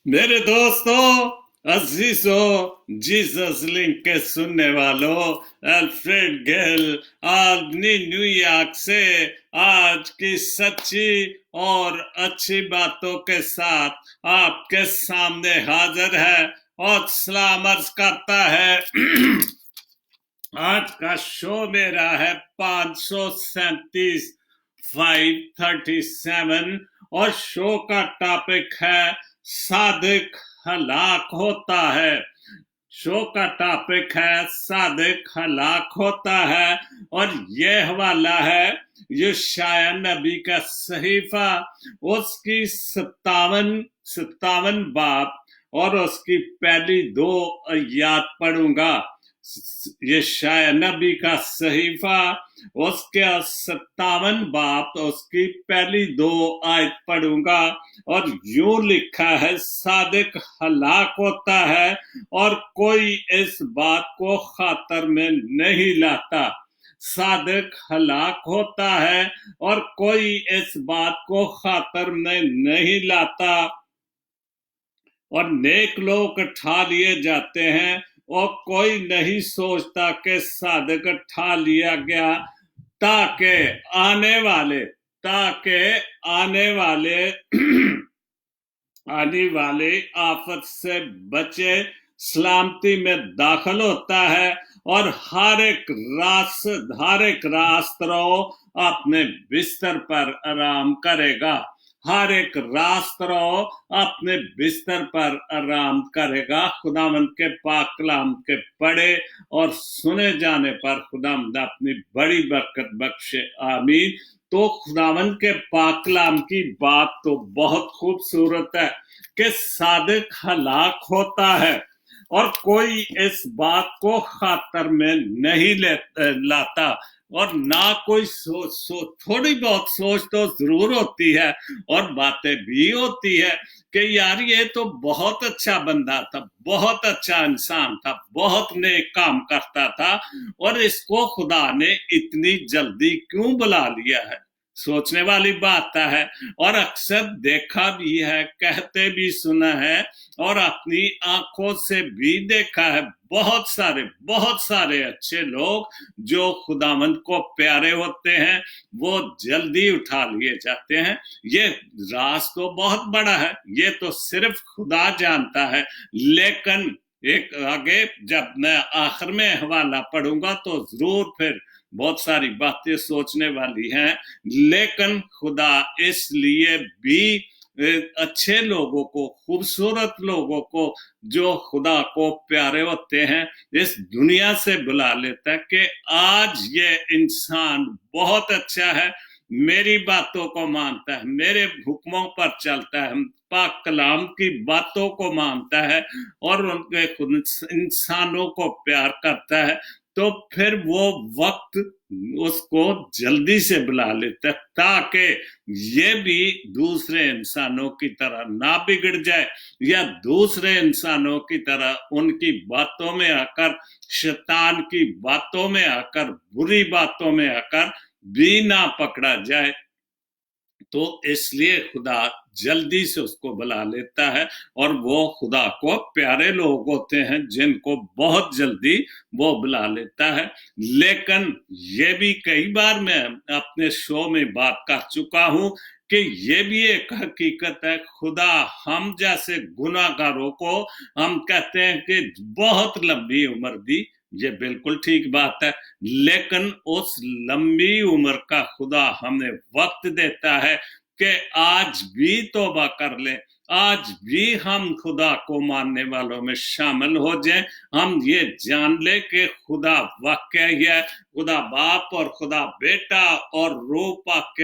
میرے دوستوں، عزیزوں، جیزس لنک کے سننے والوں، الفریڈ گیل آلبنی نیو یارک سے آج کی سچی اور اچھی باتوں کے ساتھ آپ کے سامنے حاضر ہے اور سلام عرض کرتا ہے۔ آج کا شو میرا ہے 537 537 اور شو کا ٹاپک ہے صادق ہلاک ہوتا ہے۔ شو کا ٹاپک ہے صادق ہلاک ہوتا ہے اور یہ حوالہ ہے یشعیاہ نبی کا صحیفہ، اس کی 57 باب اور اس کی پہلی 2 آیات پڑھوں گا۔ یشعیاہ نبی کا صحیفہ، اس کے 57 باب اس کی پہلی 2 آیت پڑھوں گا، اور یوں لکھا ہے: صادق ہلاک ہوتا ہے اور کوئی اس بات کو خاطر میں نہیں لاتا۔ صادق ہلاک ہوتا ہے اور کوئی اس بات کو خاطر میں نہیں لاتا، اور نیک لوگ اٹھا لیے جاتے ہیں اور کوئی نہیں سوچتا کہ صادق اٹھا لیا گیا، تاکہ آنے والے آفت سے بچے، سلامتی میں داخل ہوتا ہے، اور ہر ایک راست رو اپنے بستر پر آرام کرے گا۔ ہر ایک راست رو اپنے بستر پر آرام کرے گا۔ خداوند کے پاک کلام کے پڑھے اور سنے جانے پر خداوند اپنی بڑی برکت بخشے، آمین۔ تو خداوند کے پاک کلام کی بات تو بہت خوبصورت ہے کہ صادق ہلاک ہوتا ہے اور کوئی اس بات کو خاطر میں نہیں لاتا، اور نہ کوئی تھوڑی بہت سوچ تو ضرور ہوتی ہے اور باتیں بھی ہوتی ہے کہ یار یہ تو بہت اچھا بندہ تھا، بہت اچھا انسان تھا، بہت نیک کام کرتا تھا، اور اس کو خدا نے اتنی جلدی کیوں بلا لیا ہے؟ سوچنے والی بات ہے، اور اکثر دیکھا بھی ہے، کہتے بھی سنا ہے، اور اپنی آنکھوں سے بھی دیکھا ہے۔ بہت سارے اچھے لوگ جو خداوند کو پیارے ہوتے ہیں وہ جلدی اٹھا لیے جاتے ہیں۔ یہ راز تو بہت بڑا ہے، یہ تو صرف خدا جانتا ہے، لیکن ایک آگے جب میں آخر میں حوالہ پڑھوں گا تو ضرور پھر بہت ساری باتیں سوچنے والی ہیں، لیکن خدا اس لیے بھی اچھے لوگوں کو، خوبصورت لوگوں کو جو خدا کو پیارے ہوتے ہیں اس دنیا سے بلا لیتا ہے کہ آج یہ انسان بہت اچھا ہے، میری باتوں کو مانتا ہے، میرے حکموں پر چلتا ہے، پاک کلام کی باتوں کو مانتا ہے اور ان کے انسانوں کو پیار کرتا ہے، تو پھر وہ وقت اس کو جلدی سے بلا لیتا ہے تاکہ یہ بھی دوسرے انسانوں کی طرح نہ بگڑ جائے، یا دوسرے انسانوں کی طرح ان کی باتوں میں آ کر، شیطان کی باتوں میں آ کر، بری باتوں میں آ کر بھی نہ پکڑا جائے۔ تو اس لیے خدا جلدی سے اس کو بلا لیتا ہے، اور وہ خدا کو پیارے لوگ ہوتے ہیں جن کو بہت جلدی وہ بلا لیتا ہے۔ لیکن یہ بھی کئی بار میں اپنے شو میں بات کر چکا ہوں کہ یہ بھی ایک حقیقت ہے، خدا ہم جیسے گناہ گاروں کو ہم کہتے ہیں کہ بہت لمبی عمر دی، یہ بالکل ٹھیک بات ہے، لیکن اس لمبی عمر کا خدا ہمیں وقت دیتا ہے کہ آج بھی توبہ کر لیں، آج بھی ہم خدا کو ماننے والوں میں شامل ہو جائیں، ہم یہ جان لیں کہ خدا واقعہ ہے، خدا باپ اور خدا بیٹا اور روح پاک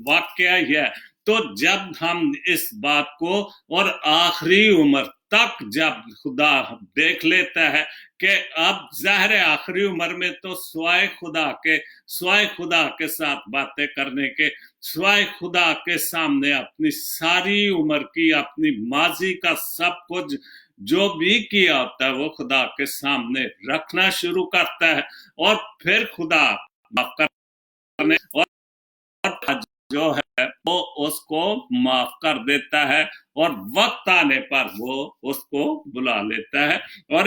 واقعہ ہے۔ تو جب ہم اس بات کو اور آخری عمر تک جب خدا دیکھ لیتا ہے کہ اب ظاہر آخری عمر میں تو سوائے خدا کے ساتھ باتیں کرنے کے، سوائے خدا کے سامنے اپنی ساری عمر کی، اپنی ماضی کا سب کچھ جو بھی کیا ہوتا ہے وہ خدا کے سامنے رکھنا شروع کرتا ہے، اور پھر خدا معاف کرنے اور جو ہے وہ اس کو معاف کر دیتا ہے، اور وقت آنے پر وہ اس کو بلا لیتا ہے. اور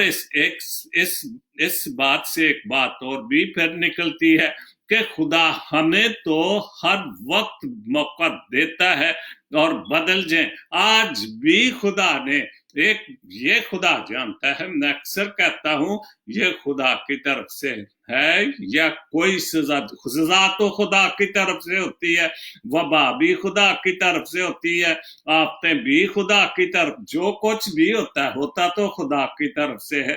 اس بات سے ایک بات اور بھی پھر نکلتی ہے کہ خدا ہمیں تو ہر وقت موقع دیتا ہے اور بدل جائیں. آج بھی خدا نے یہ خدا جانتا ہے، میں اکثر کہتا ہوں یہ خدا کی طرف سے ہے یا کوئی سزا تو خدا کی طرف سے ہوتی ہے، وبا بھی خدا کی طرف سے ہوتی ہے، آفتیں بھی خدا کی طرف، جو کچھ بھی ہوتا تو خدا کی طرف سے ہے.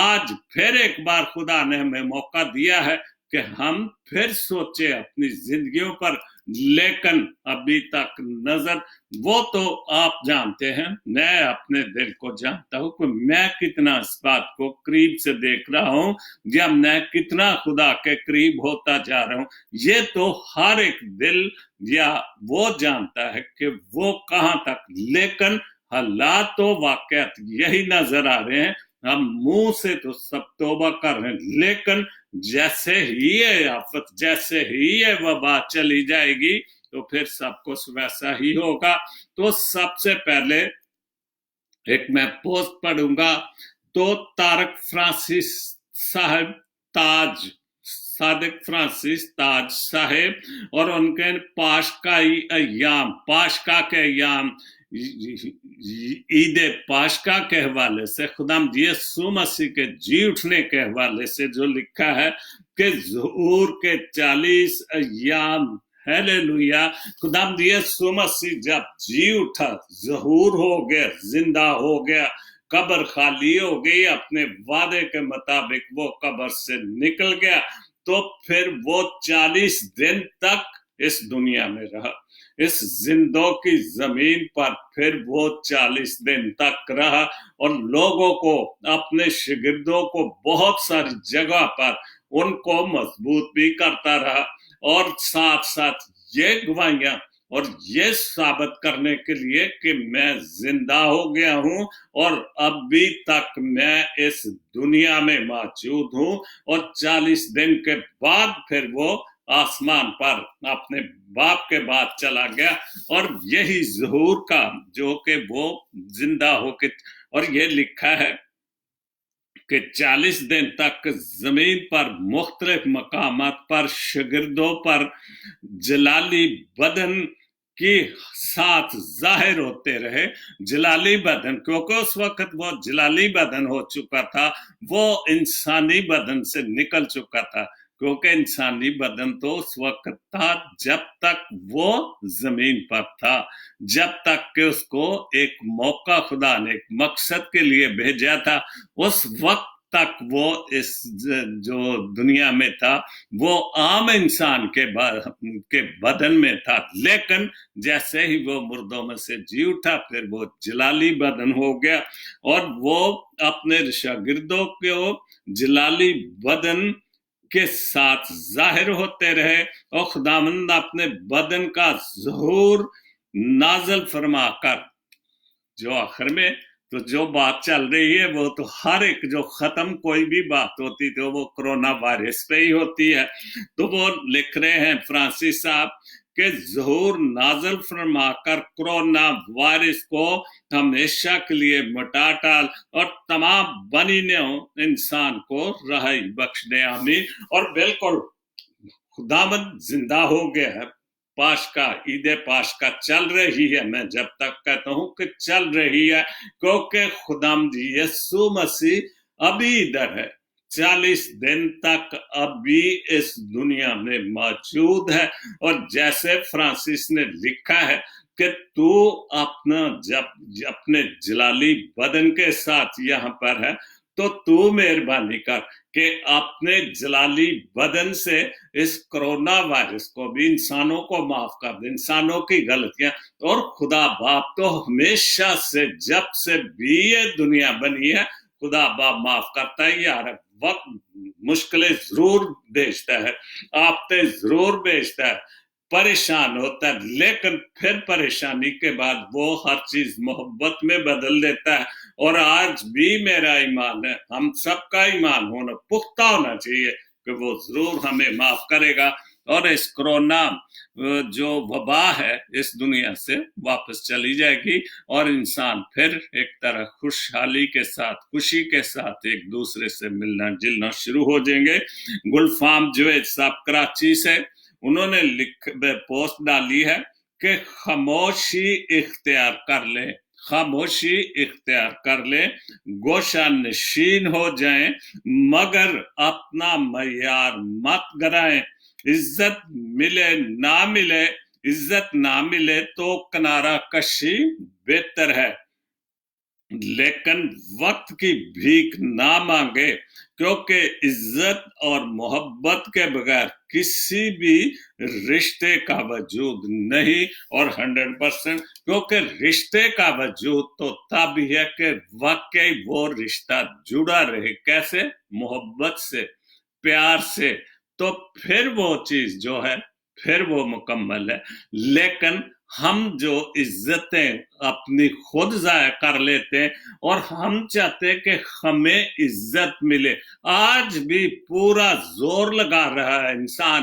آج پھر ایک بار خدا نے ہمیں موقع دیا ہے کہ ہم پھر سوچے اپنی زندگیوں پر، لیکن ابھی تک نظر وہ تو آپ جانتے ہیں، میں اپنے دل کو جانتا ہوں کہ میں کتنا اس بات کو قریب سے دیکھ رہا ہوں یا میں کتنا خدا کے قریب ہوتا جا رہا ہوں. یہ تو ہر ایک دل یا وہ جانتا ہے کہ وہ کہاں تک، لیکن حالات تو واقعات یہی نظر آ رہے ہیں. ہم منہ سے تو سب توبہ کر رہے ہیں، لیکن جیسے ہی یہ آفت، جیسے ہی یہ وبا چلی جائے گی تو پھر سب کچھ ویسا ہی ہوگا. تو سب سے پہلے ایک میں پوسٹ پڑھوں گا تو طارق فرانسس صاحب تاج، صادق فرانسس تاج صاحب اور ان کے پاشکا کے ایام، عید پاشکا کے حوالے سے، خداوند یسوع مسیح کے جی اٹھنے کے حوالے سے جو لکھا ہے کہ ظہور کے 40 ایام، ہیلیلویا، خداوند یسوع مسیح جب جی اٹھا، ظہور ہو گیا، زندہ ہو گیا، قبر خالی ہو گئی، اپنے وعدے کے مطابق وہ قبر سے نکل گیا، تو پھر وہ 40 دن تک اس دنیا میں رہا، اس زندوں کی زمین پر پھر وہ 40 دن تک رہا اور لوگوں کو، اپنے شاگردوں کو بہت ساری جگہ پر ان کو مضبوط بھی کرتا رہا، اور ساتھ ساتھ یہ گواہیاں اور یہ ثابت کرنے کے لیے کہ میں زندہ ہو گیا ہوں اور ابھی تک میں اس دنیا میں موجود ہوں. اور 40 دن کے بعد پھر وہ آسمان پر اپنے باپ کے بعد چلا گیا، اور یہی ظہور کا جو کہ وہ زندہ ہو کے، اور یہ لکھا ہے کہ 40 دن تک زمین پر مختلف مقامات پر شاگردوں پر جلالی بدن کی ساتھ ظاہر ہوتے رہے. جلالی بدن، کیونکہ اس وقت وہ جلالی بدن ہو چکا تھا، وہ انسانی بدن سے نکل چکا تھا، کیونکہ انسانی بدن تو اس وقت تھا جب تک وہ زمین پر تھا، جب تک کہ اس کو ایک موقع خدا نے ایک مقصد کے لیے بھیجا تھا، اس وقت تک وہ اس جو دنیا میں تھا وہ عام انسان کے بدن میں تھا. لیکن جیسے ہی وہ مردوں میں سے جی اٹھا پھر وہ جلالی بدن ہو گیا، اور وہ اپنے شاگردوں کو جلالی بدن کے ساتھ ظاہر ہوتے رہے، اور خداوند اپنے بدن کا ظہور نازل فرما کر، جو آخر میں تو جو بات چل رہی ہے وہ تو ہر ایک جو ختم کوئی بھی بات ہوتی تو وہ کرونا وائرس پہ ہی ہوتی ہے. تو وہ لکھ رہے ہیں فرانسس صاحب کہ ظہور نازل فرما کر کرونا وائرس کو ہمیشہ کے لیے مٹا ڈال اور تمام بنی نوع انسان کو رہائی بخش دے، آمین. اور بالکل خداوند زندہ ہو گیا ہے. پاشکا، عید پاشکا چل رہی ہے، میں جب تک کہتا ہوں کہ چل رہی ہے، کیونکہ خداوند یسوع مسیح ابھی ادھر ہے، 40 دن تک ابھی اس دنیا میں موجود ہے. اور جیسے فرانسس نے لکھا ہے کہ تو اپنے جلالی بدن کے ساتھ یہاں پر ہے، تو مہربانی کر کہ اپنے جلالی بدن سے اس کرونا وائرس کو بھی، انسانوں کو معاف کر دے، انسانوں کی غلطیاں. اور خدا باپ تو ہمیشہ سے جب سے بھی یہ دنیا بنی ہے خدا باپ معاف کرتا ہے. یار وقت مشکلیں ضرور بھیجتا ہے، آفتیں ضرور بھیجتا ہے، پریشان ہوتا ہے، لیکن پھر پریشانی کے بعد وہ ہر چیز محبت میں بدل دیتا ہے. اور آج بھی میرا ایمان ہے، ہم سب کا ایمان ہونا پختہ ہونا چاہیے کہ وہ ضرور ہمیں معاف کرے گا. اور اس کورونا جو وبا ہے اس دنیا سے واپس چلی جائے گی اور انسان پھر ایک طرح خوشحالی کے ساتھ خوشی کے ساتھ ایک دوسرے سے ملنا جلنا شروع ہو جائیں گے۔ گلفام جوید صاحب کراچی سے انہوں نے پوسٹ ڈالی ہے کہ خاموشی اختیار کر لیں، خاموشی اختیار کر لیں، گوشہ نشین ہو جائیں مگر اپنا معیار مت گرائیں، عزت ملے نہ ملے، عزت نہ ملے تو کنارہ کشی بہتر ہے، لیکن وقت کی بھیک نہ مانگے، کیونکہ عزت اور محبت کے بغیر کسی بھی رشتے کا وجود نہیں، اور 100% کیونکہ رشتے کا وجود تو تب ہی ہے کہ واقعی وہ رشتہ جڑا رہے، کیسے؟ محبت سے، پیار سے، تو پھر وہ چیز جو ہے پھر وہ مکمل ہے۔ لیکن ہم جو عزتیں اپنی خود ضائع کر لیتے ہیں اور ہم چاہتے ہیں کہ ہمیں عزت ملے، آج بھی پورا زور لگا رہا ہے انسان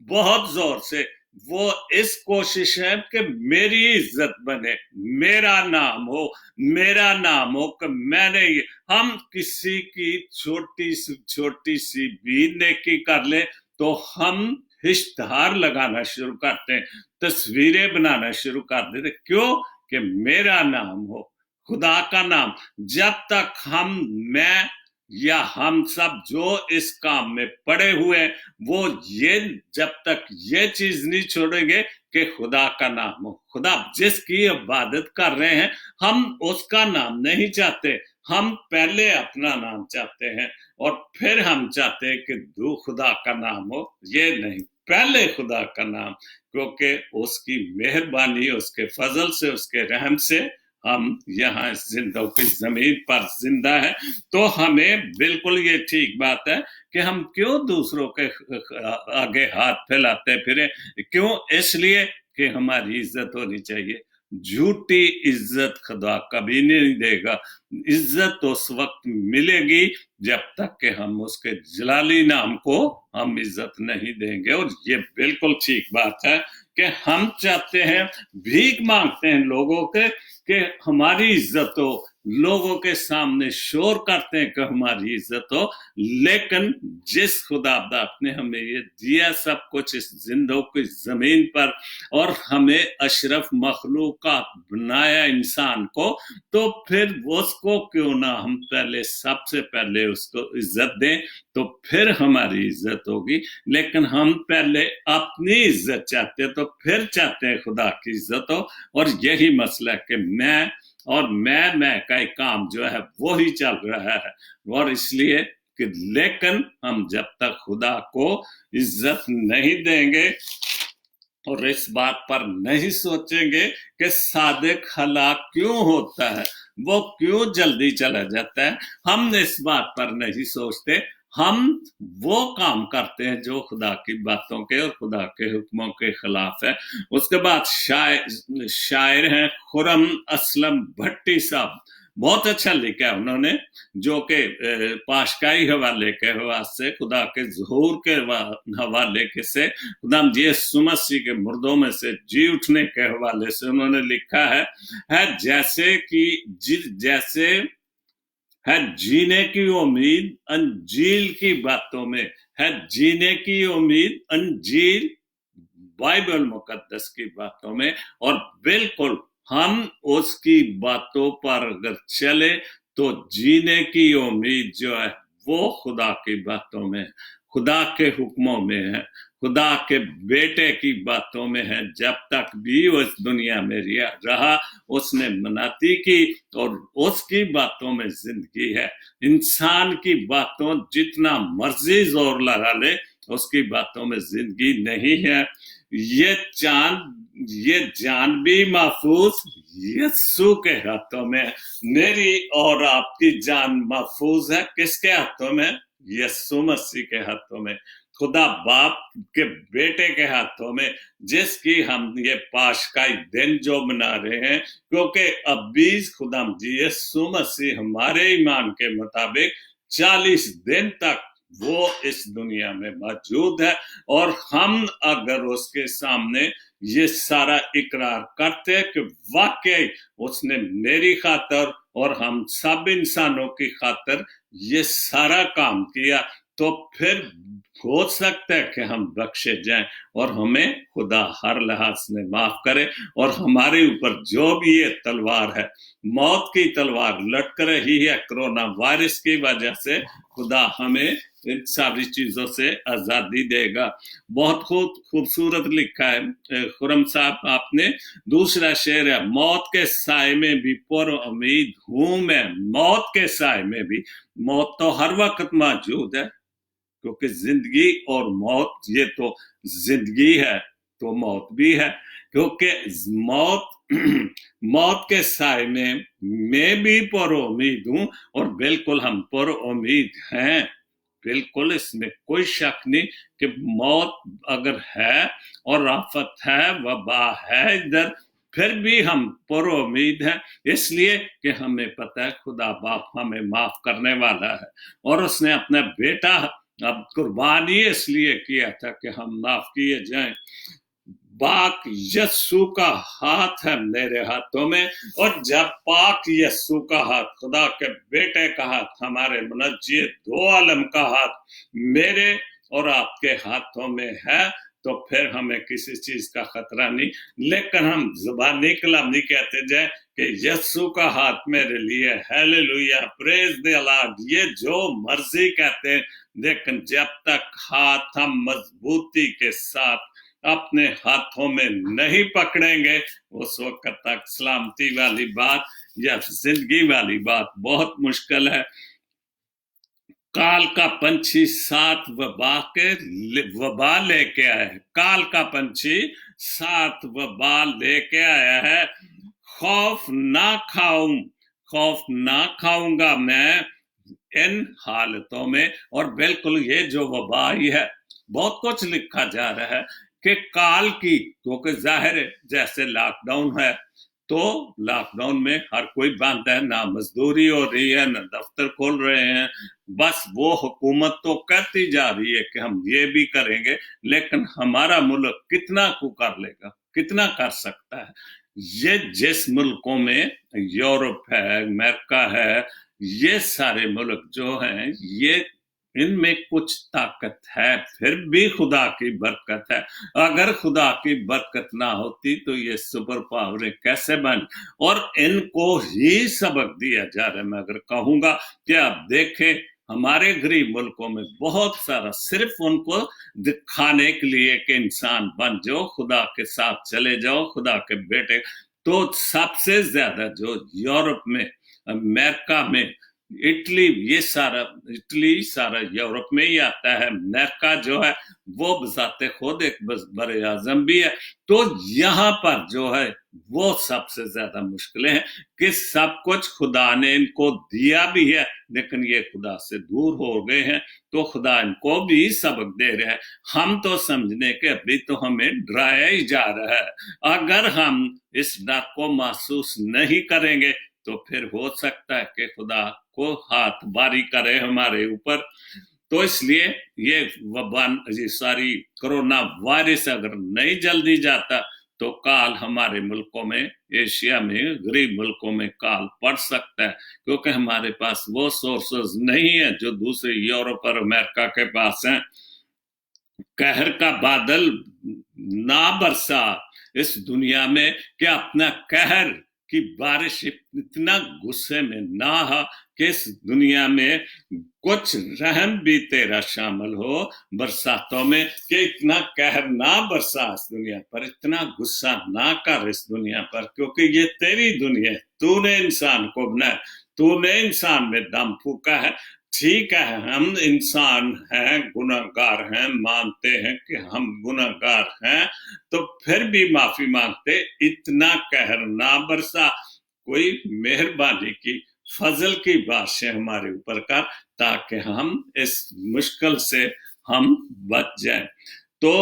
بہت زور سے، وہ اس کوشش ہے کہ میری عزت بنے، میرا نام ہو، میرا نام ہو کہ میں نے ہم کسی کی چھوٹی سی بھی نیکی کر لیں تو ہم اشتہار لگانا شروع کرتے ہیں، تصویریں بنانا شروع کر دیتے، کیوں؟ کہ میرا نام ہو، خدا کا نام۔ جب تک میں یا ہم سب جو اس کام میں پڑے ہوئے ہیں وہ جب تک یہ چیز نہیں چھوڑیں گے کہ خدا کا نام ہو، خدا جس کی عبادت کر رہے ہیں ہم اس کا نام نہیں چاہتے، ہم پہلے اپنا نام چاہتے ہیں اور پھر ہم چاہتے ہیں کہ خدا کا نام ہو، یہ نہیں، پہلے خدا کا نام، کیونکہ اس کی مہربانی، اس کے فضل سے، اس کے رحم سے ہم یہاں زندوں کی زمین پر زندہ ہے۔ تو ہمیں بالکل یہ ٹھیک بات ہے کہ ہم کیوں دوسروں کے آگے ہاتھ پھیلاتے پھریں، کیوں؟ اس لیے کہ ہماری عزت ہونی چاہیے، جھوٹی عزت خدا کبھی نہیں دے گا، عزت اس وقت ملے گی جب تک کہ ہم اس کے جلالی نام کو ہم عزت نہیں دیں گے، اور یہ بالکل ٹھیک بات ہے کہ ہم چاہتے ہیں، بھیک مانگتے ہیں لوگوں کے کہ ہماری عزت ہو، لوگوں کے سامنے شور کرتے ہیں کہ ہماری عزت ہو، لیکن جس خدا باپ نے ہمیں یہ دیا سب کچھ اس زندوں کی زمین پر اور ہمیں اشرف مخلوقات بنایا انسان کو، تو پھر اس کو کیوں نہ ہم پہلے سب سے پہلے اس کو عزت دیں، تو پھر ہماری عزت ہوگی۔ لیکن ہم پہلے اپنی عزت چاہتے ہیں تو پھر چاہتے ہیں خدا کی عزت ہو، اور یہی مسئلہ ہے کہ میں کا ایک کام جو ہے وہی چل رہا ہے، اور اس لیے کہ لیکن ہم جب تک خدا کو عزت نہیں دیں گے اور اس بات پر نہیں سوچیں گے کہ صادق ہلاک کیوں ہوتا ہے، وہ کیوں جلدی چلا جاتا ہے، ہم اس بات پر نہیں سوچتے، ہم وہ کام کرتے ہیں جو خدا کی باتوں کے اور خدا کے حکموں کے خلاف ہے۔ اس کے بعد شاعر ہیں خرم اسلم بھٹی صاحب، بہت اچھا لکھا ہے انہوں نے، جو کہ پاشکائی حوالے کے واسطے، خدا کے ظہور کے حوالے کے سے، خدا یسوع مسیح کے مردوں میں سے جی اٹھنے کے حوالے سے انہوں نے لکھا ہے جیسے ہے جینے کی امید انجیل کی باتوں میں ہے، جینے کی امید انجیل بائبل مقدس کی باتوں میں، اور بالکل ہم اس کی باتوں پر اگر چلے تو جینے کی امید جو ہے وہ خدا کی باتوں میں، خدا کے حکموں میں ہے، خدا کے بیٹے کی باتوں میں ہے۔ جب تک بھی وہ اس دنیا میں رہا اس نے مناتی کی اور اس کی باتوں میں زندگی ہے۔ انسان کی باتوں جتنا مرضی زور لگا لے اس کی باتوں میں زندگی نہیں ہے۔ یہ جان بھی محفوظ یسوع کے ہاتھوں میں، میری اور آپ کی جان محفوظ ہے کس کے ہاتھوں میں؟ یسوع مسیح کے ہاتھوں میں، خدا باپ کے بیٹے کے ہاتھوں میں، جس کی ہم یہ پاشکائی دن جو منا رہے ہیں، کیونکہ اب بھی خدا یسوع مسیح ہمارے ایمان کے مطابق 40 دن تک وہ اس دنیا میں موجود ہے، اور ہم اگر اس کے سامنے یہ سارا اقرار کرتے کہ واقعی اس نے میری خاطر اور ہم سب انسانوں کی خاطر یہ سارا کام کیا، تو پھر ہو سکتا ہے کہ ہم بخشے جائیں اور ہمیں خدا ہر لحاظ سے معاف کرے، اور ہمارے اوپر جو بھی یہ تلوار ہے، موت کی تلوار لٹک رہی ہے کرونا وائرس کی وجہ سے، خدا ہمیں ان ساری چیزوں سے آزادی دے گا۔ بہت خوبصورت لکھا ہے خرم صاحب آپ نے، دوسرا شعر ہے، موت کے سائے میں بھی پر امید ہوں میں، موت کے سائے میں بھی، موت تو ہر وقت موجود ہے، کیونکہ زندگی اور موت یہ تو زندگی ہے تو موت بھی ہے، کیونکہ موت کے سائے میں بھی پر امید ہوں، اور بالکل ہم پر امید ہیں، بالکل اس میں کوئی شک نہیں کہ موت اگر ہے اور آفت ہے، وبا ہے ادھر، پھر بھی ہم پر امید ہیں، اس لیے کہ ہمیں پتہ ہے خدا باپ ہمیں معاف کرنے والا ہے، اور اس نے اپنا بیٹا اب قربانی اس لیے کیا تھا کہ ہم معاف کیے جائیں۔ پاک یسوع کا ہاتھ ہے میرے ہاتھوں میں، اور جب پاک یسوع کا ہاتھ، خدا کے بیٹے کا ہاتھ، ہمارے منجی دو عالم کا ہاتھ میرے اور آپ کے ہاتھوں میں ہے، تو پھر ہمیں کسی چیز کا خطرہ نہیں۔ لیکن ہم زبانی کلام نہیں کہتے جائیں کہ یسوع کا ہاتھ میرے لیے، ہیلیلویا، پریز دی لارڈ، یہ جو مرضی کہتے ہیں، لیکن جب تک ہاتھ ہم مضبوطی کے ساتھ اپنے ہاتھوں میں نہیں پکڑیں گے، اس وقت تک سلامتی والی بات یا زندگی والی بات بہت مشکل ہے۔ کال کا پنچھی 7 وبا لے کے آیا ہے، کال کا پنچھی 7 وبا لے کے آیا ہے، خوف نہ کھاؤں گا میں ان حالتوں میں، اور بالکل یہ جو وبا ہی ہے، بہت کچھ لکھا جا رہا ہے کہ کال کی، کیونکہ ظاہر ہے جیسے لاک ڈاؤن ہے تو لاک ڈاؤن میں ہر کوئی بند ہے، نہ مزدوری ہو رہی ہے، نہ دفتر کھول رہے ہیں، بس وہ حکومت تو کہتی جا رہی ہے کہ ہم یہ بھی کریں گے، لیکن ہمارا ملک کتنا کو کر لے گا، کتنا کر سکتا ہے؟ یہ جس ملکوں میں یورپ ہے، امریکہ ہے، یہ سارے ملک جو ہیں، یہ ان میں کچھ طاقت ہے، پھر بھی خدا کی برکت ہے۔ اگر خدا کی برکت نہ ہوتی تو یہ سپر پاوریں کیسے بن، اور ان کو ہی سبق دیا جا رہا ہے۔ میں اگر کہوں گا کہ آپ دیکھیں ہمارے غریب ملکوں میں بہت سارا صرف ان کو دکھانے کے لیے کہ انسان بن جاؤ، خدا کے ساتھ چلے جاؤ، خدا کے بیٹے، تو سب سے زیادہ جو یورپ میں، امریکہ میں، اٹلی سارا یورپ میں ہی آتا ہے، امریکہ جو ہے وہ بذات خود ایک بر اعظم بھی ہے، تو یہاں پر جو ہے وہ سب سے زیادہ مشکلیں ہیں کہ سب کچھ خدا نے ان کو دیا بھی ہے، لیکن یہ خدا سے دور ہو گئے ہیں، تو خدا ان کو بھی سبق دے رہے ہیں۔ ہم تو سمجھنے کہ ابھی تو ہمیں ڈرایا ہی جا رہا ہے، اگر ہم اس ڈر کو محسوس نہیں کریں گے تو پھر ہو سکتا ہے کہ خدا کو ہاتھ باری کرے ہمارے اوپر۔ تو اس لیے یہ ساری کرونا وائرس اگر نہیں جلدی جاتا تو کال ہمارے ملکوں میں، ایشیا میں، غریب ملکوں میں کال پڑ سکتا ہے، کیونکہ ہمارے پاس وہ سورسز نہیں ہیں جو دوسرے یورپ اور امریکہ کے پاس ہیں۔ قہر کا بادل نہ برسا اس دنیا میں کہ اپنا قہر کی بارش اتنا غصے میں نہ ہو کہ اس دنیا میں کچھ رحم بھی تیرا شامل ہو برساتوں میں، کہ اتنا قہر نہ برسا اس دنیا پر، اتنا غصہ نہ کر اس دنیا پر، کیونکہ یہ تیری دنیا ہے، تو نے انسان کو بنایا، تو نے انسان میں دم پھونکا ہے۔ ٹھیک ہے ہم انسان ہیں، گناہگار ہیں، مانتے ہیں کہ ہم گناہگار ہیں، تو پھر بھی معافی مانگتے، اتنا قہر نہ برسا، کوئی مہربانی کی، فضل کی بارشیں ہمارے اوپر کر، تاکہ ہم اس مشکل سے ہم بچ جائیں۔ تو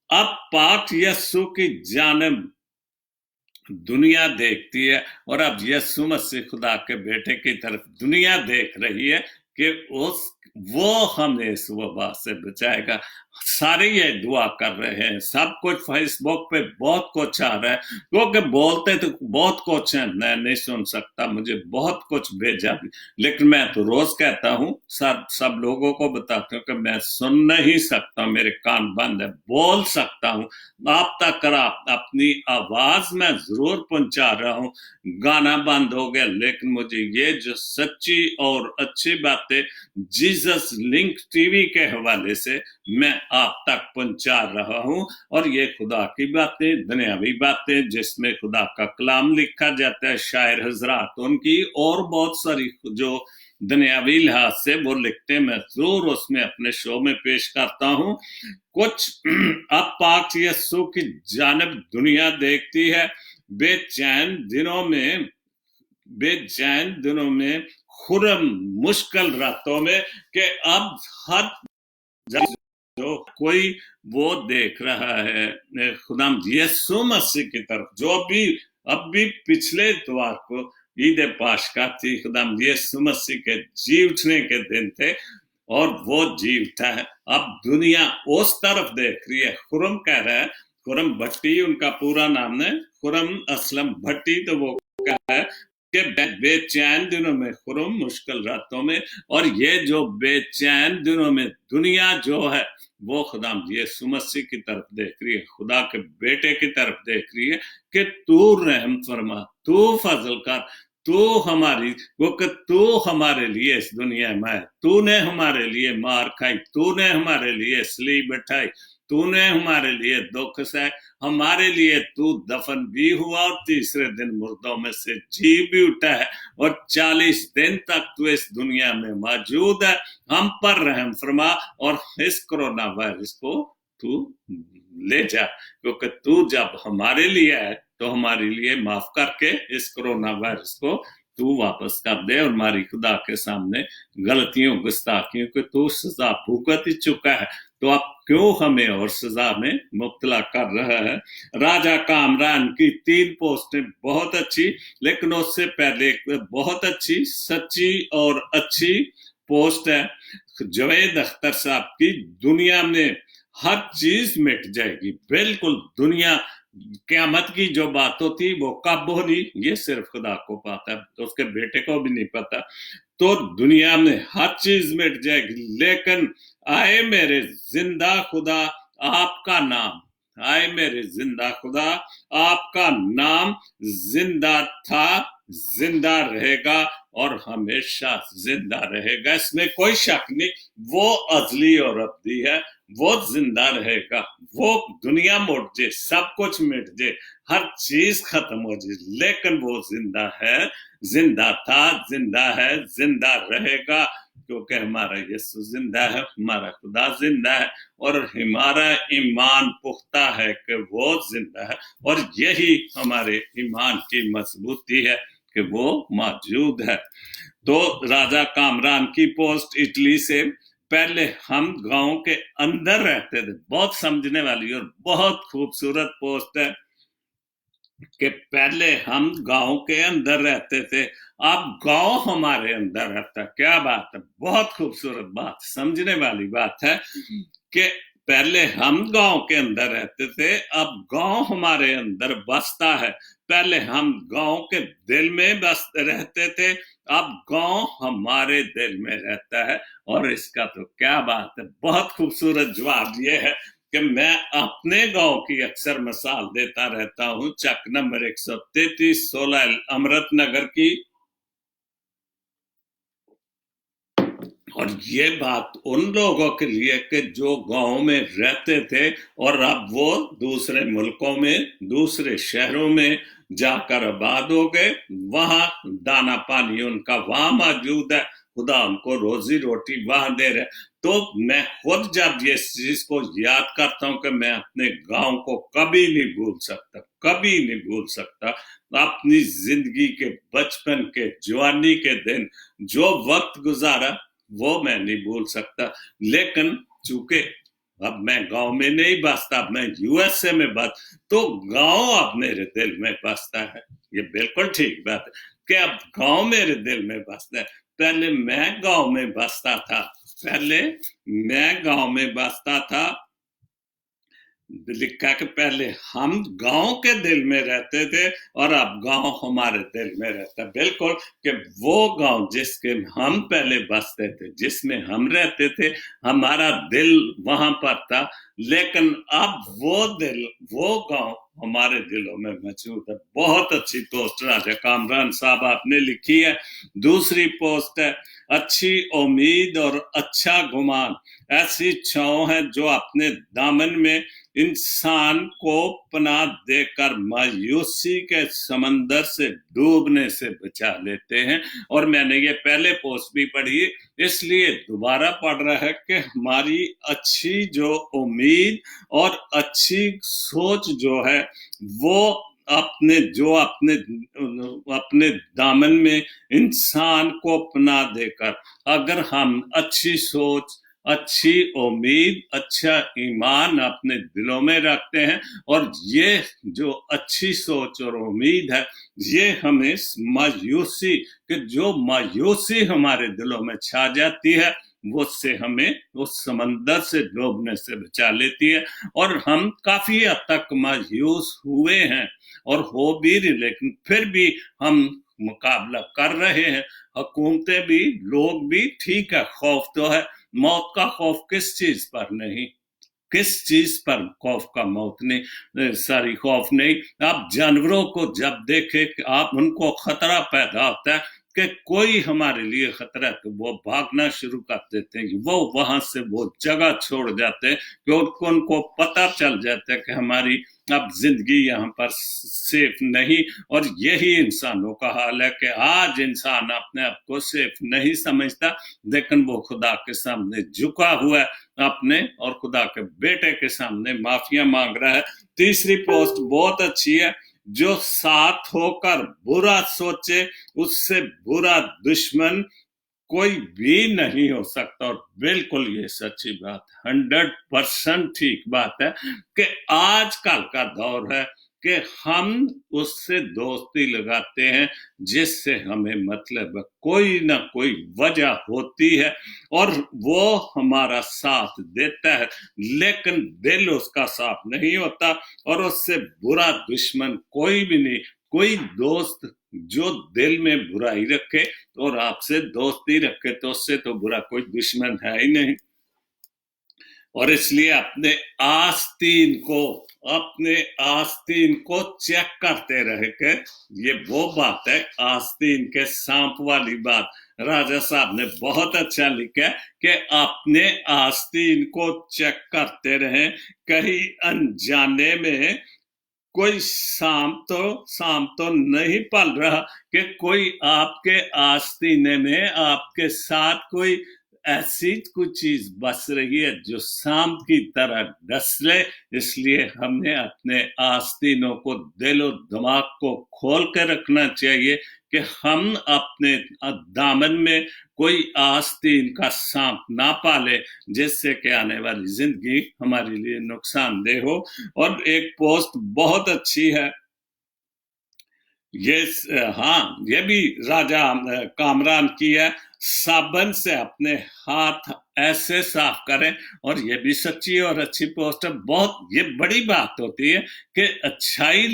اب پاک یسوع کی جانب دنیا دیکھتی ہے، اور اب یسوع مسیح خدا کے بیٹے کی طرف دنیا دیکھ رہی ہے کہ وہ ہمیں اس وبا سے بچائے گا. سارے یہ دعا کر رہے ہیں, سب کچھ فیس بک پہ بہت کچھ آ رہا ہے, کیونکہ بولتے تو بہت کچھ ہیں, میں نہیں سن سکتا, مجھے بہت کچھ بھیجا بھی, لیکن میں تو روز کہتا ہوں, سب لوگوں کو بتاتا ہوں کہ میں سن نہیں سکتا, میرے کان بند ہے. بول سکتا ہوں آپ تک, اپنی آواز میں ضرور پہنچا رہا ہوں. گانا بند ہو گیا, لیکن مجھے یہ جو سچی اور اچھی باتیں جیزس لنک ٹی وی کے حوالے سے میں آپ تک پہنچا رہا ہوں, اور یہ خدا کی باتیں, دنیاوی باتیں جس میں خدا کا کلام لکھا جاتا ہے, شاعر حضرات ان کی اور بہت ساری جو دنیاوی لحاظ سے وہ لکھتے ہیں, میں ضرور اس میں اپنے شو میں پیش کرتا ہوں. کچھ اب پاک یسوع کی جانب دنیا دیکھتی ہے بے چین دنوں میں خرم مشکل راتوں میں, کہ اب ہر جو کوئی وہ دیکھ رہا ہے خدا یسوع مسیح کی طرف, جو اب بھی پچھلے اتوار کو عید پاشکا تھی, خدا یسوع مسیح کے جی اٹھنے کے دن تھے, اور وہ جی اٹھا ہے. اب دنیا اس طرف دیکھ رہی ہے. خرم کہہ رہا ہے, خرم بھٹی ان کا پورا نام ہے, خرم اسلم بھٹی, تو وہ کہہ رہا ہے کہ بے چین دنوں میں خرم مشکل راتوں میں, اور یہ جو بے چین دنوں میں دنیا جو ہے وہ خدا یسوع مسیح کی طرف دیکھ رہی ہے, خدا کے بیٹے کی طرف دیکھ رہی ہے کہ تو رحم فرما, تو فضل کر, تو ہماری, کیونکہ تو ہمارے لیے اس دنیا میں ہے, تو نے ہمارے لیے مار کھائی, تو نے ہمارے لیے صلیب اٹھائی, تو نے ہمارے لیے دکھ سہے, ہمارے لیے تو دفن بھی ہوا اور تیسرے دن مردوں میں سے جی بھی اٹھا ہے, اور 40 دن تک تو اس دنیا میں موجود ہے. ہم پر رحم فرما اور اس کرونا وائرس کو تو لے جا, کیونکہ تو جب ہمارے لیے ہے تو ہمارے لیے معاف کر کے اس کرونا وائرس کو تو واپس کر دے, اور ہماری خدا کے سامنے غلطیوں گستاخیوں کے تو سزا بھگت ہی چکا ہے, تو اب کیوں ہمیں اور سزا میں مبتلا کر رہا ہے. راجہ کامران کی 3 پوسٹیں بہت اچھی, لیکن اس سے پہلے بہت اچھی سچی اور اچھی پوسٹ ہے جوید اختر صاحب کی, دنیا میں ہر چیز مٹ جائے گی. بالکل, دنیا قیامت کی جو بات ہوتی وہ کب ہونی یہ صرف خدا کو پتا ہے, تو اس کے بیٹے کو بھی نہیں پتا. تو دنیا میں ہر چیز مٹ جائے گی, لیکن آئے میرے زندہ خدا آپ کا نام, آئے میرے زندہ خدا آپ کا نام زندہ تھا, زندہ رہے گا اور ہمیشہ زندہ رہے گا, اس میں کوئی شک نہیں. وہ ازلی اور ابدی ہے, وہ زندہ رہے گا. وہ دنیا مٹ جائے, سب کچھ مٹ جائے, ہر چیز ختم ہو جائے, لیکن وہ زندہ ہے, زندہ تھا, زندہ ہے, زندہ رہے گا, کیونکہ ہمارا یسوع زندہ ہے, ہمارا خدا زندہ ہے, اور ہمارا ایمان پختہ ہے کہ وہ زندہ ہے, اور یہی ہمارے ایمان کی مضبوطی ہے کہ وہ موجود ہے. تو راجہ کامران کی پوسٹ اٹلی سے, پہلے ہم گاؤں کے اندر رہتے تھے, بہت سمجھنے والی اور بہت خوبصورت پوسٹ ہے کہ پہلے ہم گاؤں کے اندر رہتے تھے, اب گاؤں ہمارے اندر رہتا ہے. کیا بات ہے, بہت خوبصورت بات, سمجھنے والی بات ہے کہ پہلے ہم گاؤں کے اندر رہتے تھے, اب گاؤں ہمارے اندر بستا ہے. پہلے ہم گاؤں کے دل میں رہتے تھے, اب گاؤں ہمارے دل میں رہتا ہے. اور اس کا تو کیا بات ہے, بہت خوبصورت جواب یہ ہے کہ میں اپنے گاؤں کی اکثر مثال دیتا رہتا ہوں, چک نمبر 133 16 امرت نگر کی. اور یہ بات ان لوگوں کے لیے کہ جو گاؤں میں رہتے تھے اور اب وہ دوسرے ملکوں میں, دوسرے شہروں میں جا کر آباد ہو گئے, وہاں دانا پانی ان کا وہاں موجود ہے, خدا ان کو روزی روٹی وہاں دے رہے. تو میں خود جب یہ چیز کو یاد کرتا ہوں کہ میں اپنے گاؤں کو کبھی نہیں بھول سکتا, کبھی نہیں بھول سکتا. اپنی زندگی کے بچپن کے جوانی کے دن جو وقت گزارا وہ میں نہیں بھول سکتا. لیکن چونکہ اب میں گاؤں میں نہیں بستا, اب میں USA میں بس, تو گاؤں اب میرے دل میں بستا ہے. یہ بالکل ٹھیک بات ہے کہ اب گاؤں میرے دل میں بستا ہے. پہلے میں گاؤں میں بستا تھا لکھا کہ پہلے ہم گاؤں کے دل میں رہتے تھے اور اب گاؤں ہمارے دل میں رہتا ہے. بالکل کہ وہ گاؤں جس کے ہم پہلے بستے تھے، جس میں ہم رہتے تھے، ہمارا دل وہاں پر تھا، لیکن اب وہ گاؤں ہمارے دلوں میں موجود ہے. بہت اچھی پوسٹ راجہ کامران صاحب آپ نے لکھی ہے. دوسری پوسٹ ہے اچھی امید اور اچھا گمان ایسی چھاؤں ہے جو اپنے دامن میں انسان کو پناہ دے کر مایوسی کے سمندر سے ڈوبنے سے بچا لیتے ہیں. اور میں نے یہ پہلے پوسٹ بھی پڑھی، اس لیے دوبارہ پڑھ رہا ہے کہ ہماری اچھی جو امید اور اچھی سوچ جو ہے وہ اپنے دامن میں انسان کو پناہ دے کر، اگر ہم اچھی سوچ، اچھی امید، اچھا ایمان اپنے دلوں میں رکھتے ہیں، اور یہ جو اچھی سوچ اور امید ہے یہ ہمیں جو مایوسی ہمارے دلوں میں چھا جاتی ہے وہ سے ہمیں اس سمندر سے ڈوبنے سے بچا لیتی ہے. اور ہم کافی حد تک مایوس ہوئے ہیں اور ہو بھی رہی، لیکن پھر بھی ہم مقابلہ کر رہے ہیں. حکومتیں بھی، لوگ بھی، ٹھیک ہے، خوف تو ہے. موت کا خوف کس چیز پر نہیں، کس چیز پر خوف کا موت نہیں، خوف نہیں. آپ جانوروں کو جب دیکھیں کہ آپ ان کو خطرہ پیدا ہوتا ہے کہ کوئی ہمارے لیے خطرہ ہے تو وہ بھاگنا شروع کر دیتے ہیں، وہ وہاں سے وہ جگہ چھوڑ جاتے ہیں کہ ان کو پتہ چل جاتا ہے کہ ہماری اب زندگی یہاں پر سیف نہیں. اور یہی انسانوں کا حال ہے کہ آج انسان اپنے آپ کو سیف نہیں سمجھتا، لیکن وہ خدا کے سامنے جھکا ہوا ہے اپنے، اور خدا کے بیٹے کے سامنے معافیاں مانگ رہا ہے. تیسری پوسٹ بہت اچھی ہے، جو ساتھ ہو کر برا سوچے اس سے برا دشمن کوئی بھی نہیں ہو سکتا. اور بالکل یہ سچی بات، 100% ٹھیک بات ہے کہ آج کل کا دور ہے کہ ہم اس سے دوستی لگاتے ہیں جس سے ہمیں مطلب ہے، کوئی نہ کوئی وجہ ہوتی ہے اور وہ ہمارا ساتھ دیتا ہے، لیکن دل اس کا صاف نہیں ہوتا. اور اس سے برا دشمن کوئی بھی نہیں. کوئی دوست جو دل میں برائی رکھے اور آپ سے دوستی رکھے تو اس سے تو برا کوئی دشمن ہے ہی نہیں. اور اس لیے اپنے آستین کو چیک کرتے رہے کہ یہ وہ بات ہے، آستین کے سانپ والی بات راجہ صاحب نے بہت اچھا لکھا کہ اپنے آستین کو چیک کرتے رہیں، کہیں انجانے میں کوئی سانپ تو نہیں پل رہا کہ کوئی آپ کے آستینے میں آپ کے ساتھ کوئی ایسی کوئی چیز بس رہی ہے جو سانپ کی طرح ڈس لے. اس لیے ہمیں اپنے آستینوں کو، دل و دماغ کو کھول کے رکھنا چاہیے کہ ہم اپنے دامن میں کوئی آستین کا سانپ نہ پالے جس سے کہ آنے والی زندگی ہمارے لیے نقصان دہ ہو. اور ایک پوسٹ بہت اچھی ہے، یہ بھی راجہ کامران کی ہے، صابن سے اپنے ہاتھ ایسے صاف کریں. اور یہ بھی سچی اور اچھی پوسٹ ہے. بہت یہ بڑی بات ہوتی ہے کہ اچھائی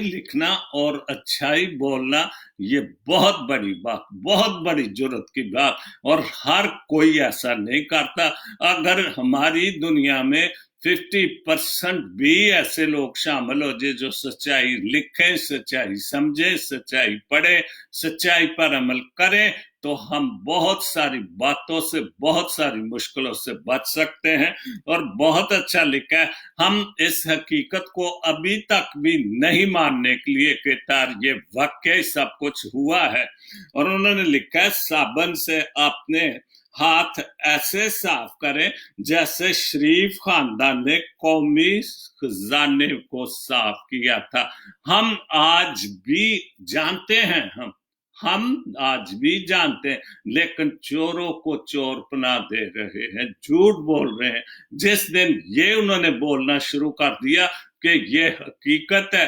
لکھنا اور اچھائی بولنا، یہ بہت بڑی بات، بہت بڑی جرات کی بات، اور ہر کوئی ایسا نہیں کرتا. اگر ہماری دنیا میں 50% بھی ایسے لوگ شامل ہو جائے جو سچائی لکھیں، سچائی سمجھیں، سچائی پڑھیں، سچائی پر عمل کریں، تو ہم بہت ساری باتوں سے، بہت ساری مشکلوں سے بچ سکتے ہیں. اور بہت اچھا لکھا ہے، ہم اس حقیقت کو ابھی تک بھی نہیں ماننے کے لیے کہ یہ واقعی سب کچھ ہوا ہے. اور انہوں نے لکھا ہے صابن سے اپنے ہاتھ ایسے صاف کریں جیسے شریف خاندان نے قومی خزانے کو صاف کیا تھا. ہم آج بھی جانتے ہیں، ہم آج بھی جانتے ہیں، لیکن چوروں کو چور پناہ دے رہے ہیں، جھوٹ بول رہے ہیں. جس دن یہ انہوں نے بولنا شروع کر دیا کہ یہ حقیقت ہے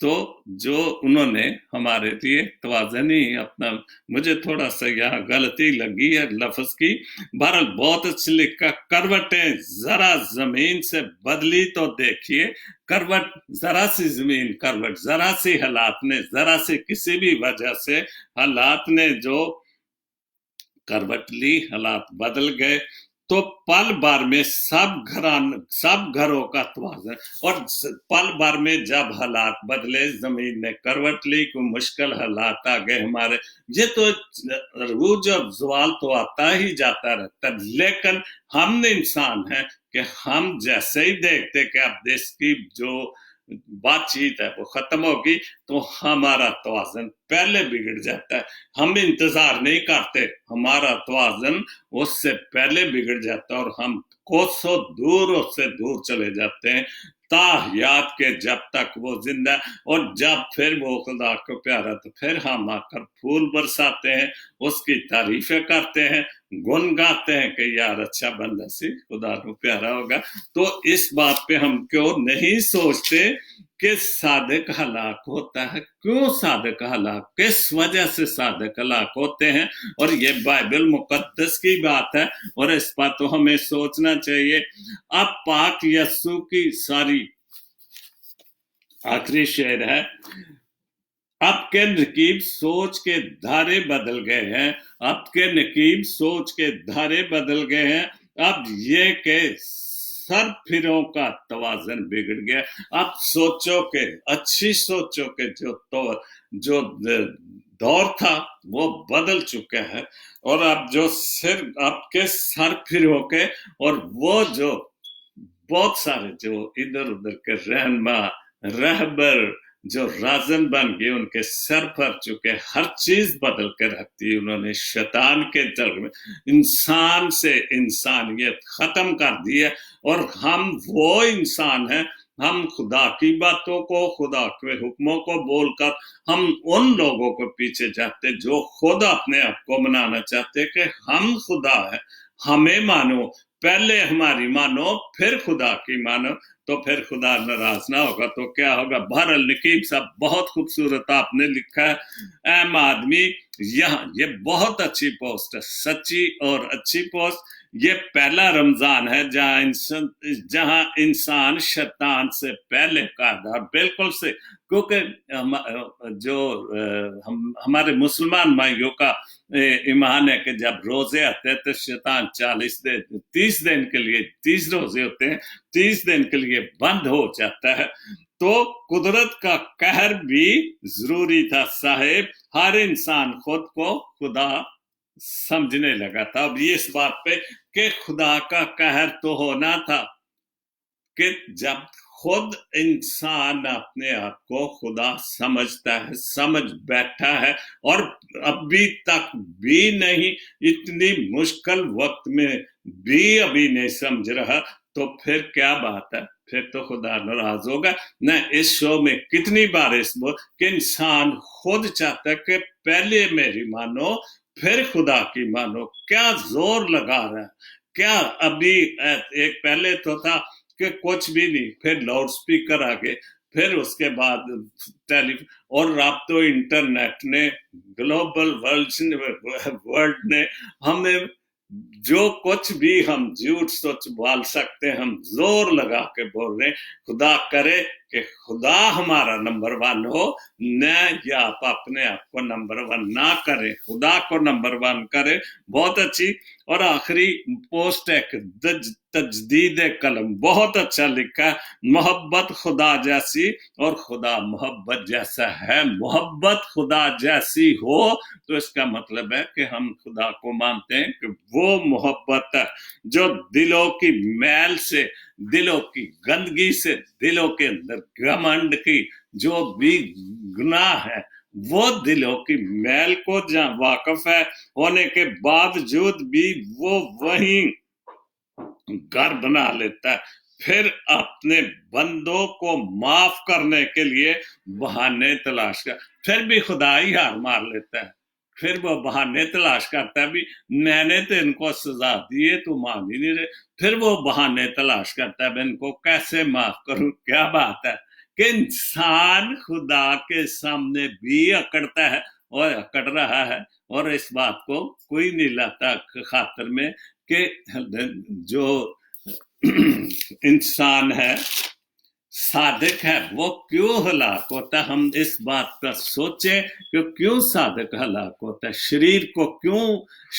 تو جو انہوں نے ہمارے لیے توازن ہی اپنا، مجھے تھوڑا سا یہاں غلطی لگی ہے لفظ کی، بہرحال بہت اچھی لکھا، کروٹیں ذرا زمین سے بدلی تو دیکھیے، کروٹ ذرا سی زمین کروٹ، ذرا سی حالات نے، ذرا سی کسی بھی وجہ سے حالات نے جو کروٹ لی، حالات بدل گئے، تو پل بھر میں سب گھروں کا توازن، اور پل بھر میں جب حالات بدلے، زمین نے کروٹ لی، کوئی مشکل حالات آ گئے ہمارے، یہ تو عروج اور زوال تو آتا ہی جاتا رہتا، لیکن ہم انسان ہیں کہ ہم جیسے ہی دیکھتے کہ اب دیش کی جو بات چیت ہے وہ ختم ہوگی، تو ہمارا توازن پہلے بگڑ جاتا ہے، ہم انتظار نہیں کرتے، ہمارا توازن اس سے پہلے بگڑ جاتا ہے، اور ہم کوسوں دور اس سے دور چلے جاتے ہیں، تاحیات کے جب تک وہ زندہ، اور جب پھر وہ خدا کو پیارا، تو پھر ہم آ کر پھول برساتے ہیں، اس کی تعریفیں کرتے ہیں، گن گاتے ہیں کہ یار اچھا بندہ سی خدا کو پیارا ہوگا۔ تو اس بات پہ ہم کیوں نہیں سوچتے کہ صادق ہلاک ہوتا ہے؟ کیوں صادق ہلاک، کس وجہ سے صادق ہلاک ہوتے ہیں؟ اور یہ بائبل مقدس کی بات ہے، اور اس پر تو ہمیں سوچنا چاہیے۔ اب پاک یسوع کی ساری آخری شعر ہے، اب کے نقیب سوچ کے دھارے بدل گئے ہیں، اب کے نقیب سوچ کے دھارے بدل گئے ہیں، اب یہ کہ سر پھروں کا توازن بگڑ گیا، اب سوچو کہ اچھی سوچو کہ جو دور تھا وہ بدل چکا ہے، اور اب جو اب کے سر پھروں کے، اور وہ جو بہت سارے جو ادھر ادھر کے رہنما رہبر جو رازن بن گئے، ان کے سر پر چکے، ہر چیز بدل کے رکھتی، انہوں نے شیطان کے جل میں انسان سے انسانیت ختم کر دی ہے، اور ہم وہ انسان ہیں، ہم خدا کی باتوں کو، خدا کے حکموں کو بول کر ہم ان لوگوں کو پیچھے جاتے جو خود اپنے آپ کو منانا چاہتے کہ ہم خدا ہے، ہمیں مانو، پہلے ہماری مانو پھر خدا کی مانو، تو پھر خدا ناراض نہ ہوگا تو کیا ہوگا۔ بہرحال نقیب صاحب بہت خوبصورت آپ نے لکھا ہے، اہم آدمی، یہاں یہ بہت اچھی پوسٹ ہے، سچی اور اچھی پوسٹ۔ یہ پہلا رمضان ہے جہاں انسان شیطان سے پہلے قاعدہ بالکل سے، کیونکہ جو ہمارے مسلمان بھائیوں کا ایمان ہے کہ جب روزے آتے ہیں تو شیطان 30 دن کے لیے، 30 روزے ہوتے ہیں، 30 دن کے لیے بند ہو جاتا ہے، تو قدرت کا قہر بھی ضروری تھا صاحب، ہر انسان خود کو خدا سمجھنے لگا تھا۔ اب یہ اس بات پہ کہ خدا کا قہر تو ہونا تھا کہ جب خود انسان اپنے آپ کو خدا سمجھتا ہے، سمجھ بیٹھا ہے، اور ابھی تک بھی نہیں، اتنی مشکل وقت میں بھی ابھی نہیں سمجھ رہا، تو پھر کیا بات ہے، پھر تو خدا ناراض ہوگا۔ نہ اس شو میں کتنی بار اس کہ انسان خود چاہتا ہے کہ پہلے میری مانو پھر خدا کی مانو، کیا زور لگا رہا ہے، کیا ابھی ایک پہلے تو تھا کہ کچھ بھی نہیں، پھر لاؤڈ سپیکر آگے، پھر اس کے بعد اور اب تو انٹرنیٹ نے، گلوبل ورلڈ نے ہمیں جو کچھ بھی ہم جھوٹ سچ بول سکتے ہم زور لگا کے بول رہے ہیں۔ خدا کرے کہ خدا ہمارا نمبر 1 ہو، نہ یا آپ اپنے آپ کو نمبر 1 نہ کریں، خدا کو نمبر 1 کرے۔ بہت اچھی، اور آخری پوسٹ ہے کہ تجدید قلم، بہت اچھا لکھا ہے، محبت خدا جیسی، اور خدا محبت جیسا ہے، محبت خدا جیسی ہو تو اس کا مطلب ہے کہ ہم خدا کو مانتے ہیں کہ وہ محبت ہے جو دلوں کی میل سے، دلوں کی گندگی سے، دلوں کے اندر گھمنڈ کی جو بھی گناہ ہے، وہ دلوں کی میل کو جہاں واقف ہے ہونے کے باوجود بھی وہ وہیں گھر بنا لیتا ہے، پھر اپنے بندوں کو معاف کرنے کے لیے بہانے تلاش کر، پھر بھی خدا ہی ہار مار لیتا ہے، پھر وہ بہانے تلاش کرتا ہے، بھی میں نے تو ان کو سزا دی ہے تو مان ہی نہیں رہے، پھر وہ بہانے تلاش کرتا ہے، میں ان کو کیسے معاف کروں۔ کیا بات ہے، کہ انسان خدا کے سامنے بھی اکڑتا ہے اور اکڑ رہا ہے، اور اس بات کو کوئی نہیں لاتا خاطر میں کہ جو انسان ہے صادق ہے وہ کیوں ہلاک ہوتا ہے. ہم اس بات پر سوچیں کہ کیوں صادق ہلاک ہوتا ہے، شریر کو کیوں،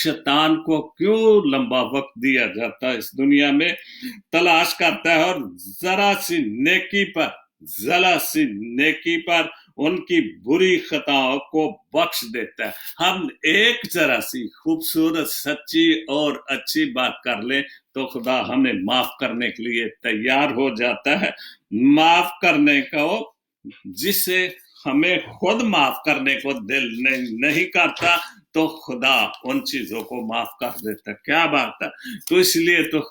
شیطان کو کیوں لمبا وقت دیا جاتا ہے اس دنیا میں، تلاش کرتا ہے، اور ذرا سی نیکی پر ان کی بری خطاؤں کو بخش دیتا ہے. ہم ایک ذرا سی خوبصورت، سچی اور اچھی بات کر لیں تو خدا ہمیں معاف کرنے کے لیے تیار ہو جاتا ہے. معاف کرنے کو، جسے ہمیں خود معاف کرنے کو دل نہیں کرتا تو خدا ان چیزوں کو معاف کر دیتا. کیا بات ہے. تو اس لیے تو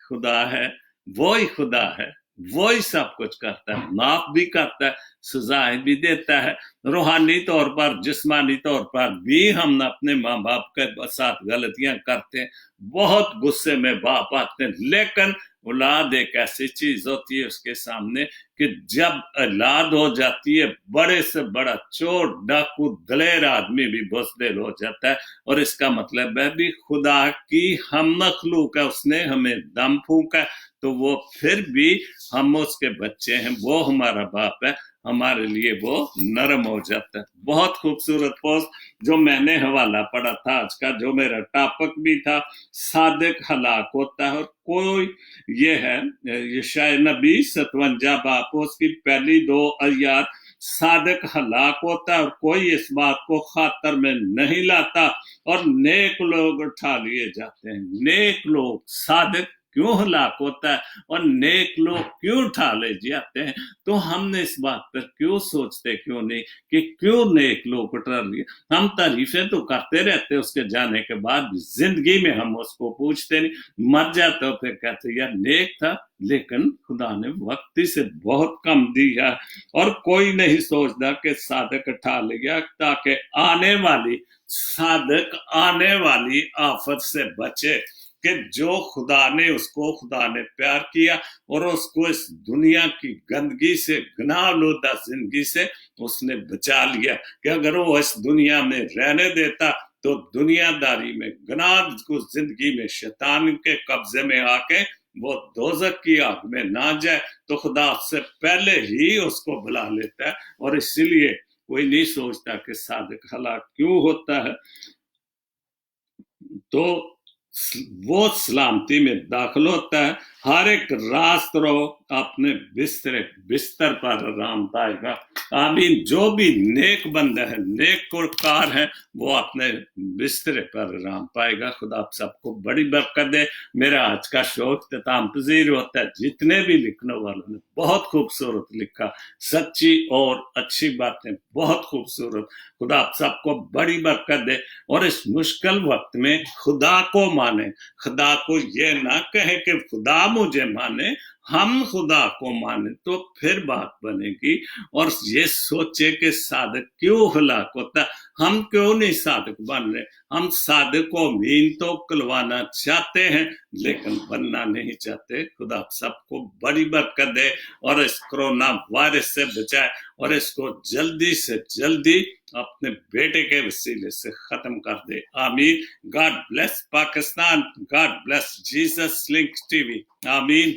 خدا ہے، وہی خدا ہے، وہی سب کچھ کرتا ہے، معاف بھی کرتا ہے، سزائیں بھی دیتا ہے. روحانی طور پر، جسمانی طور پر بھی ہم اپنے ماں باپ کے ساتھ غلطیاں کرتے ہیں، بہت غصے میں باپ آتے ہیں، لیکن اولاد ایک ایسی چیز ہوتی ہے اس کے سامنے کہ جب اولاد ہو جاتی ہے، بڑے سے بڑا چور، ڈاکو، دلیر آدمی بھی بزدل ہو جاتا ہے. اور اس کا مطلب ہے بھی خدا کی ہم مخلوق ہے، اس نے ہمیں دم پھونکا تو وہ پھر بھی ہم اس کے بچے ہیں، وہ ہمارا باپ ہے، ہمارے لیے وہ نرم ہو جاتا ہے. بہت خوبصورت پوسٹ جو میں نے حوالہ پڑھا تھا آج کا، جو میرا ٹاپک بھی تھا، صادق ہلاک ہوتا ہے. اور کوئی یہ ہے یشاع نبی 57 باب، اس کی پہلی 2 آیات، صادق ہلاک ہوتا ہے اور کوئی اس بات کو خاطر میں نہیں لاتا، اور نیک لوگ اٹھا لیے جاتے ہیں. نیک لوگ، صادق کیوں ہلاک ہوتا ہے اور نیک لوگ کیوں اٹھا لے جاتے ہیں؟ تو ہم نے اس بات پر کیوں سوچتے کیوں نہیں کہ کیوں نیک لوگ اٹھا لیے؟ ہم تعریفیں تو کرتے رہتے اس کے جانے کے بعد، زندگی میں ہم اس کو پوچھتے نہیں. مر جاتے ہو پھر کہتے یار نیک تھا، لیکن خدا نے وقتی سے بہت کم دیا، اور کوئی نہیں سوچتا کہ صادق اٹھا لیا تاکہ آنے والی آفت سے بچے، کہ جو خدا نے پیار کیا اور اس کو اس دنیا کی گندگی سے، گناہ آلودہ زندگی سے اس نے بچا لیا، کہ اگر وہ اس دنیا میں رہنے دیتا تو دنیا داری میں، گناہ کو زندگی میں شیطان کے قبضے میں آ کے وہ دوزخ کی آگ میں نہ جائے، تو خدا سے پہلے ہی اس کو بلا لیتا ہے. اور اسی لیے کوئی نہیں سوچتا کہ صادق ہلاک کیوں ہوتا ہے. تو وہ سلامتی میں داخل ہوتا ہے. ہر ایک راست رو اپنے بستر پر آرام پائے گا. آمین. جو بھی نیک بندہ ہے، نیک کار ہے، وہ اپنے بستر پر آرام پائے گا. خدا آپ سب کو بڑی برکت دے. میرا آج کا شو اختتام پذیر ہوتا ہے. جتنے بھی لکھنے والوں نے بہت خوبصورت لکھا، سچی اور اچھی باتیں، بہت خوبصورت. خدا آپ سب کو بڑی برکت دے. اور اس مشکل وقت میں خدا کو مانے، خدا کو یہ نہ کہے کہ خدا مجھے مانے، ہم خدا کو مانے تو پھر بات بنے گی. اور یہ سوچے کہ صادق کیوں ہلاک ہوتا ہے. ہم کیوں نہیں صادق بن رہے؟ ہم صادق و امین تو کلوانا چاہتے ہیں لیکن بننا نہیں چاہتے. خدا سب کو بڑی برکت دے اور اس کرونا وائرس سے بچائے، اور اس کو جلدی سے جلدی اپنے بیٹے کے وسیلے سے ختم کر دے. آمین. God bless Pakistan. God bless Jesus link T V. آمین.